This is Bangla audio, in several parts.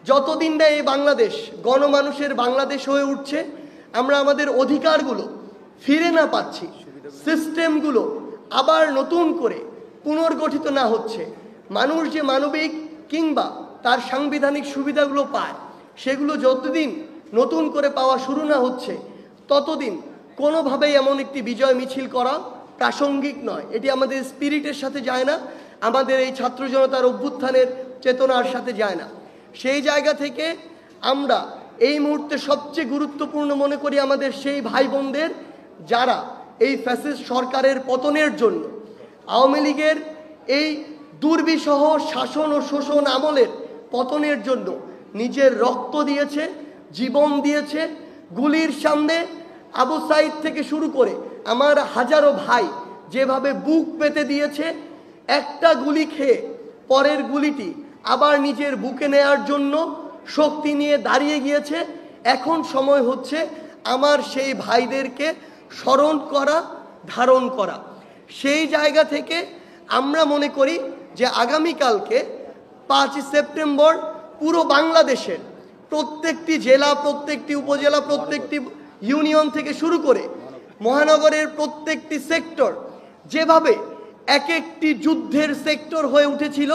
যতদিন না এই বাংলাদেশ গণমানুষের বাংলাদেশ হয়ে উঠছে, আমরা আমাদের অধিকারগুলো ফিরে না পাচ্ছি, সিস্টেমগুলো আবার নতুন করে পুনর্গঠিত না হচ্ছে, মানুষ যে মানবিক কিংবা তার সাংবিধানিক সুবিধাগুলো পায় সেগুলো যতদিন নতুন করে পাওয়া শুরু না হচ্ছে, ততদিন কোনোভাবেই এমন একটি বিজয় মিছিল করা প্রাসঙ্গিক নয়। এটি আমাদের স্পিরিটের সাথে যায় না, আমাদের এই ছাত্র জনতার অভ্যুত্থানের চেতনার সাথে যায় না। সেই জায়গা থেকে আমরা এই মুহূর্তে সবচেয়ে গুরুত্বপূর্ণ মনে করি আমাদের সেই ভাই বোনদের যারা এই ফ্যাসিস্ট সরকারের পতনের জন্য, আওয়ামী লীগের এই দুর্বিষহ শাসন ও শোষণ আমলের পতনের জন্য নিজের রক্ত দিয়েছে, জীবন দিয়েছে। গুলির সামনে আবু সাইদ থেকে শুরু করে আমার হাজারো ভাই যেভাবে বুক পেতে দিয়েছে, একটা গুলি খেয়ে পরের গুলিটি আবার নিজের বুকে নেয়ার জন্য শক্তি নিয়ে দাঁড়িয়ে গিয়েছে। এখন সময় হচ্ছে আমার সেই ভাইদেরকে স্মরণ করা, ধারণ করা। সেই জায়গা থেকে আমরা মনে করি যে আগামীকালকে 5 সেপ্টেম্বর পুরো বাংলাদেশের প্রত্যেকটি জেলা, প্রত্যেকটি উপজেলা, প্রত্যেকটি ইউনিয়ন থেকে শুরু করে মহানগরের প্রত্যেকটি সেক্টর যেভাবে এক একটি যুদ্ধের সেক্টর হয়ে উঠেছিল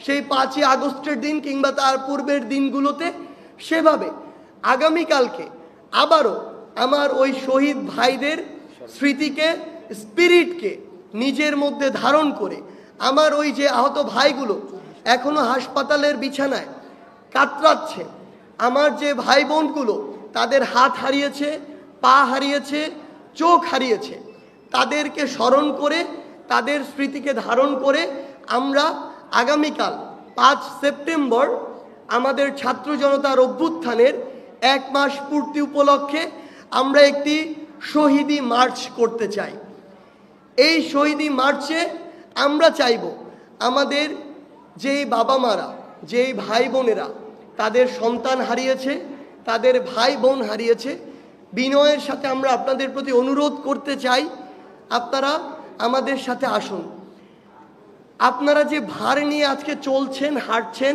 সেই 5ই আগস্টের দিন কিংবা তার পূর্বের দিনগুলোতে, সেভাবে আগামীকালকে আবারও আমার ওই শহীদ ভাইদের স্মৃতিকে, স্পিরিটকে নিজের মধ্যে ধারণ করে আমার ওই যে আহত ভাইগুলো এখনো হাসপাতালের বিছানায় কাতরাচ্ছে, আমার যে ভাই বোনগুলো তাদের হাত হারিয়েছে, পা হারিয়েছে, চোখ হারিয়েছে, তাদেরকে স্মরণ করে, তাদের স্মৃতিকে ধারণ করে আমরা আগামীকাল 5 সেপ্টেম্বর আমাদের ছাত্র জনতার অভ্যুত্থানের 1 মাস পূর্তি উপলক্ষে আমরা একটি শহীদি মার্চ করতে চাই। এই শহীদি মার্চে আমরা চাইব আমাদের যেই বাবা মারা, যেই ভাই বোনেরা তাদের সন্তান হারিয়েছে, তাদের ভাই বোন হারিয়েছে, বিনয়ের সাথে আমরা আপনাদের প্রতি অনুরোধ করতে চাই, আপনারা আমাদের সাথে আসুন। আপনারা যে ভার নিয়ে আজকে চলছেন, হাঁটছেন,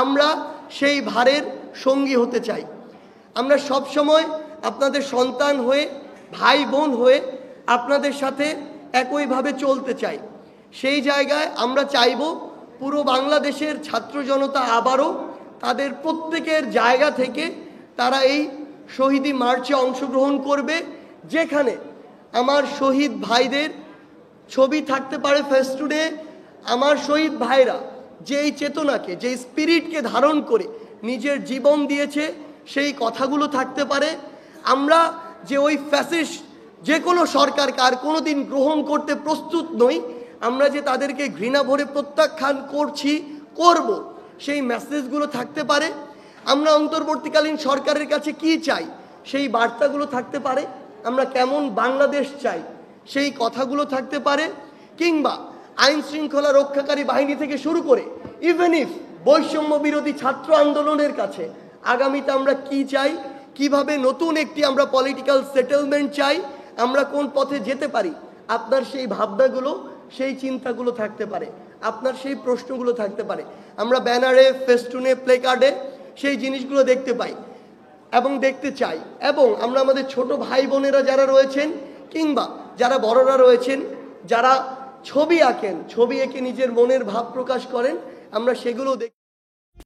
আমরা সেই ভারের সঙ্গী হতে চাই। আমরা সব সময় আপনাদের সন্তান হয়ে, ভাই বোন হয়ে আপনাদের সাথে একইভাবে চলতে চাই। সেই জায়গায় আমরা চাইব পুরো বাংলাদেশের ছাত্র জনতা আবারও তাদের প্রত্যেকের জায়গা থেকে তারা এই শহীদি মার্চে অংশগ্রহণ করবে, যেখানে আমার শহীদ ভাইদের ছবি থাকতে পারে ফেস্টুনে। আমার শহীদ ভাইরা যেই চেতনাকে, যেই স্পিরিটকে ধারণ করে নিজের জীবন দিয়েছে সেই কথাগুলো থাকতে পারে। আমরা যে ওই ফ্যাসিস্ট যে কোনো সরকারকে আর কোনো দিন গ্রহণ করতে প্রস্তুত নই, আমরা যে তাদেরকে ঘৃণা ভরে প্রত্যাখ্যান করছি, করব, সেই মেসেজগুলো থাকতে পারে। আমরা অন্তর্বর্তীকালীন সরকারের কাছে কি চাই সেই বার্তাগুলো থাকতে পারে। আমরা কেমন বাংলাদেশ চাই সেই কথাগুলো থাকতে পারে। কিংবা আইন শৃঙ্খলা রক্ষাকারী বাহিনী থেকে শুরু করে ইভেন ইফ বৈষম্য বিরোধী ছাত্র আন্দোলনের কাছে আগামীতে আমরা কি চাই, কিভাবে নতুন একটি আমরা পলিটিক্যাল সেটেলমেন্ট চাই, আমরা কোন পথে যেতে পারি, আপনার সেই ভাবনাগুলো, সেই চিন্তাগুলো থাকতে পারে, আপনার সেই প্রশ্নগুলো থাকতে পারে। আমরা ব্যানারে, ফেস্টুনে, প্লে কার্ডে সেই জিনিসগুলো দেখতে পাই এবং দেখতে চাই। এবং আমরা আমাদের ছোট ভাই বোনেরা যারা রয়েছেন কিংবা যারা বড়রা রয়েছেন, যারা ছবি আঁকেন, ছবি এঁকে নিজের মনের ভাব প্রকাশ করেন, আমরা সেগুলো